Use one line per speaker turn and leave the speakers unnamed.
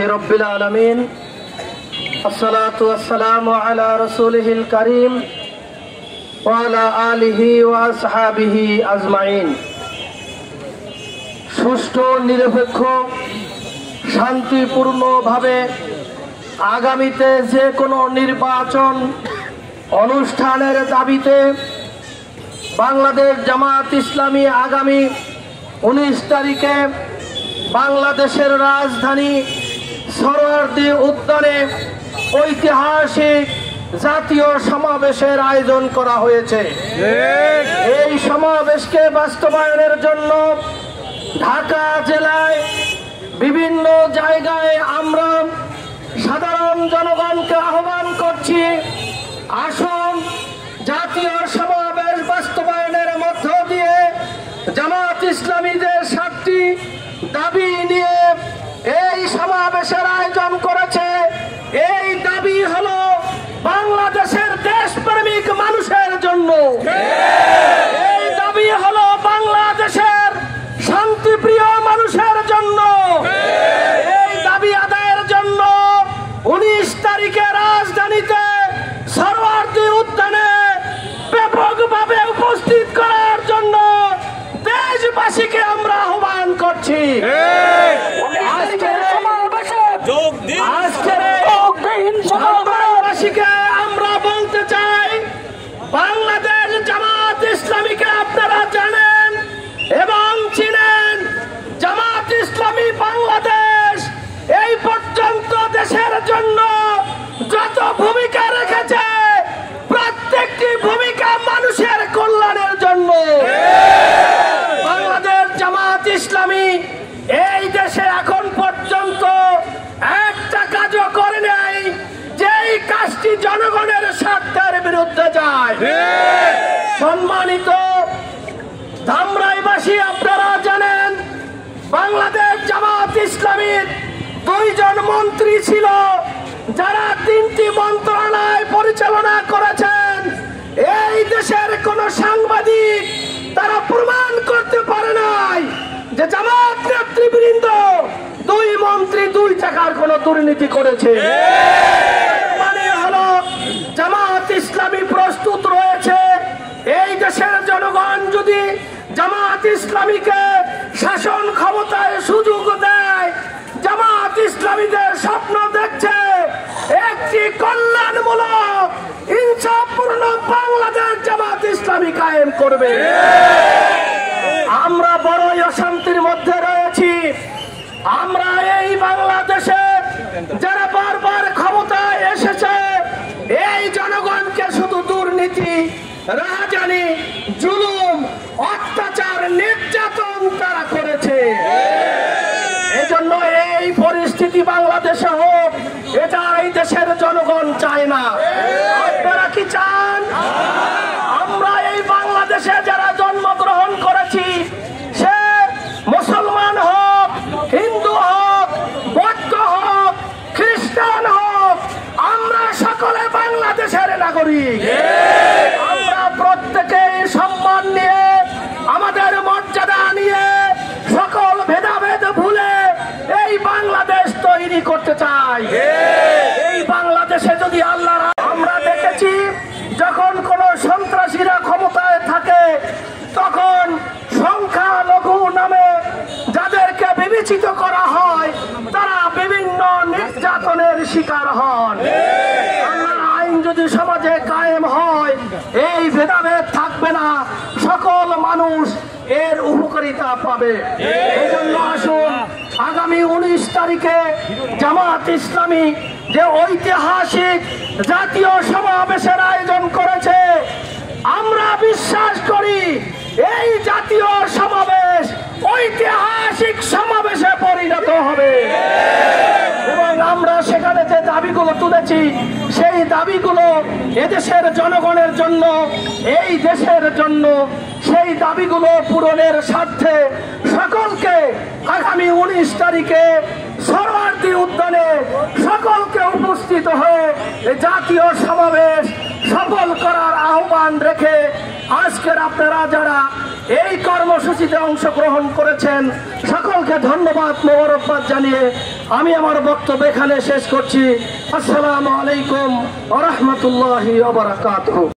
रब्बिल आलमीन अस्सलातु वस्सलामु अला रसूलिहिल करीम व अला आलिहि व असहाबिहि अजमाइन। सुष्ठु निरपेक्ष शांतिपूर्णभावे आगामीते जे कोनो निर्वाचन अनुष्ठानेर दाबिते बांग्लादेश জামাত इस्लामी आगामी 19 तारिखे बांग्लादेशेर राजधानी সরোয়ার্দী উদ্যানে ঐতিহাসিক জাতীয় সমাবেশের আয়োজন করা হয়েছে। এই সমাবেশকে বাস্তবায়নের জন্য ঢাকা জেলায় বিভিন্ন জায়গায় আমরা সাধারণ জনগণকে আহ্বান করছি, আসুন জাতীয় সমাবেশ বাস্তবায়নের মধ্য দিয়ে জামাত ইসলামীদের 7টি দাবি নিয়ে এই সমাবেশের আয়োজন করেছে। এই দাবি হলো বাংলাদেশের দেশপ্রেমিক মানুষের জন্য, এই দাবি হলো বাংলাদেশের শান্তিপ্রিয় মানুষের জন্য। এই দাবি আদায়ের জন্য 19 তারিখে রাজধানীতে সরোয়ার্দী উদ্যানে ব্যাপকভাবে উপস্থিত করার জন্য দেশবাসীকে আমরা আহ্বান করছি। দেশবাসীকে আমরা বলতে চাই, বাংলাদেশ জামাত ইসলামীকে আপনারা জানেন এবং চিনেন। জামাত ইসলামী বাংলাদেশ এই পর্যন্ত দেশের জন্য যত ভূমিকা রেখেছে প্রত্যেকটি ভূমিকা মানুষের কল্যাণের জন্য। বাংলাদেশ জামাত ইসলামী এই দেশে এখন পর্যন্ত একটা কাজও করে নাই যেই কাজটি জনগণের স্বার্থের বিরুদ্ধে যায়। সম্মানিত ধামরাইবাসী, আপনারা জানেন বাংলাদেশ জামাত ইসলামীর 2 জন মন্ত্রী ছিল যারা 3টি মন্ত্রণালয় পরিচালনা করেছেন। এই দেশের কোন সাংবাদিক তারা প্রমাণ করতে পারে নাই যে জামাত নেতৃবৃন্দ 2 মন্ত্রী 2 টাকার কোন দুর্নীতি করেছে। মানে হলো জামাত ইসলামী প্রস্তুত রয়েছে। এই দেশের জনগণ যদি জামাত ইসলামীকে শাসন ক্ষমতায় সুযোগ দেয়, জামাত ইসলামীদের স্বপ্ন দেখছে একটি কল্যাণমূলক ইনসাফপূর্ণ বাংলাদেশ জামাত ইসলামী কায়েম করবে। আমরা বড়ই অশান্তির মধ্যে রয়েছি। আমরা এই বাংলাদেশে যারা বারবার ক্ষমতায় এসেছে এই জনগণকে শুধু দুর্নীতি, রাজধানী, জুলুম, অত্যাচার, নির্যাতন তারা করেছে। এজন্য এই পরিস্থিতি বাংলাদেশে হোক, এটা এই দেশের জনগণ চায় না। আপনারা কি চান? আমরা এই বাংলাদেশে যারা জন্মগ্রহণ করেছি, সে মুসলমান হোক, হিন্দু হোক, বৌদ্ধ হোক, খ্রিস্টান হোক, আমরা সকলে বাংলাদেশের নাগরিক। আমরা প্রত্যেকে সম্মান নিয়ে, আমাদের মর্যাদা নিয়ে, সকল ভেদাভেদ ভুলে এই বাংলাদেশ তৈরি করতে চাই। এই বাংলাদেশে যদি আল্লাহ, আমরা দেখেছি যখন কোন সন্ত্রাসীরা ক্ষমতায় থাকে তখন সংখ্যালঘু নামে যাদেরকে বিবেচিত করা হয় তারা বিভিন্ন নির্যাতনের শিকার হন। আল্লাহর আইন যদি সমাজে কায়েম হয় এই ভেদাভেদ থাকবে না, সকল মানুষ এর উপকারিতা পাবে। এই জন্য আসুন আগামী 19 তারিখে জামাত ইসলামী যে ঐতিহাসিক জাতীয় সমাবেশের আয়োজন করেছে, আমরা বিশ্বাস করি এই জাতীয় সমাবেশ ঐতিহাসিক সমাবেশে পরিণত হবে এবং আমরা সেখানে যে দাবিগুলো তুলেছি সেই দাবিগুলো এদেশের জনগণের জন্য, এই দেশের জন্য, সেই দাবিগুলো পূরণের স্বার্থে সকলকে আগামী 19 তারিখে সরোয়ার্দী উদ্যানে সকলকে উপস্থিত হয়ে জাতীয় সমাবেশ সফল করার আহ্বান রেখে আজকের আপনারা যারা এই কর্মসূচিতে অংশগ্রহণ করেছেন সকলকে ধন্যবাদ মোবারকবাদ জানিয়ে আমি আমার বক্তব্য এখানে শেষ করছি। আসসালামু আলাইকুম ওয়া রাহমাতুল্লাহি ওয়া বারাকাতুহু।